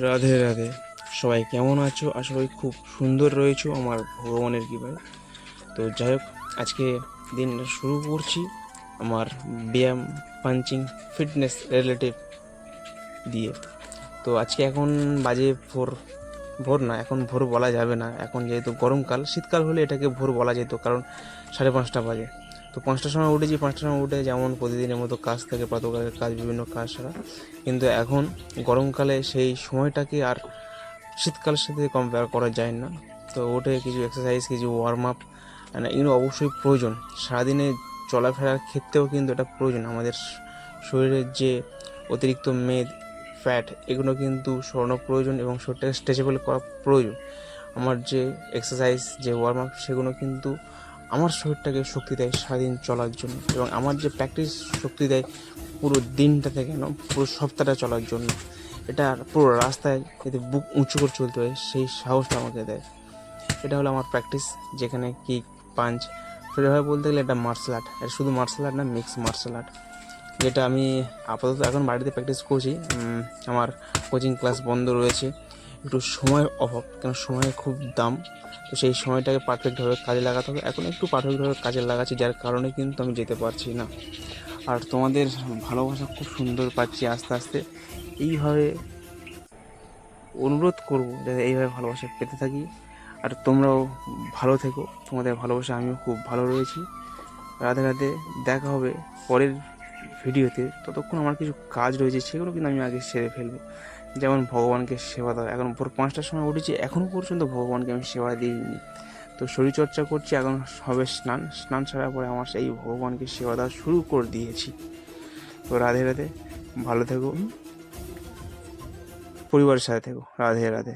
রাধে রাধে। সবাই কেমন আছো? আশা করি খুব সুন্দর রয়েছো আমার ভগবানের কৃপায়। তো যাই হোক, আজকে দিনটা শুরু করছি আমার ব্যায়াম, পাঞ্চিং, ফিটনেস রিলেটিভ দিয়ে। তো আজকে এখন বাজে ভোর। ভোর না, এখন ভোর বলা যাবে না, এখন যেহেতু গরমকাল। শীতকাল হলে এটাকে ভোর বলা যেত, কারণ 5:30 বাজে। তো 5টার সময় উঠেছি। 5টার সময় উঠে যেমন প্রতিদিনের মতো কাজ থাকে, প্রাতঃকালের কাজ, বিভিন্ন কাজ সারা। কিন্তু এখন গরমকালে সেই সময়টাকে আর শীতকালের সাথে কম্পেয়ার করা যায় না। তো ওঠে কিছু এক্সারসাইজ, কিছু ওয়ার্ম আপ এগুলো অবশ্যই প্রয়োজন। সারাদিনে চলাফেরার ক্ষেত্রেও কিন্তু এটা প্রয়োজন। আমাদের শরীরের যে অতিরিক্ত মেদ, ফ্যাট, এগুলো কিন্তু সরানো প্রয়োজন এবং শরীরটাকে স্ট্রেচেবল করা প্রয়োজন। আমার যে এক্সারসাইজ, যে ওয়ার্ম আপ, সেগুলো কিন্তু আমার শরীরটাকে শক্তি দেয় সারাদিন চলার জন্য, এবং আমার যে প্র্যাকটিস শক্তি দেয় পুরো দিনটা থেকে না, পুরো সপ্তাহটা চলার জন্য। এটা পুরো রাস্তায় যাতে বুক উঁচু করে চলতে হয় সেই সাহসটা আমাকে দেয়। এটা হলো আমার প্র্যাকটিস, যেখানে কিক, পাঞ্চ, সেভাবে বলতে গেলে এটা মার্শাল আর্ট। এটা শুধু মার্শাল আর্ট না, মিক্স মার্শাল আর্ট, যেটা আমি আপাতত এখন বাড়িতে প্র্যাকটিস করছি। আমার কোচিং ক্লাস বন্ধ রয়েছে, একটু সময়ের অভাব, কেন সময়ের খুব দাম। তো সেই সময়টাকে পারফেক্টভাবে কাজে লাগাতে হবে। এখন একটু পারফেক্টভাবে কাজে লাগাচ্ছি, যার কারণে কিন্তু আমি যেতে পারছি না। আর তোমাদের ভালোবাসা খুব সুন্দর পাচ্ছি আস্তে আস্তে। এইভাবে অনুরোধ করবো যাতে এইভাবে ভালোবাসা পেতে থাকি, আর তোমরাও ভালো থেকো। তোমাদের ভালোবাসা আমিও খুব ভালো রয়েছি। রাধে রাধে। দেখা হবে পরের ভিডিওতে। ততক্ষণ আমার কিছু কাজ রয়েছে, সেগুলো কিন্তু আমি আগে সেরে ফেলবো। যেমন ভগবানকে সেবা দেওয়া। এখন ভোর 5টার সময় উঠেছি, এখনও পর্যন্ত ভগবানকে আমি সেবা দিইনি। তো শরীরচর্চা করছি, এখন হবে স্নান। স্নান ছাড়ার পরে আমার সেই ভগবানকে সেবা দেওয়া শুরু করে দিয়েছি। তো রাধে রাধে, ভালো থেকো, পরিবারের সাথে থেকো। রাধে রাধে।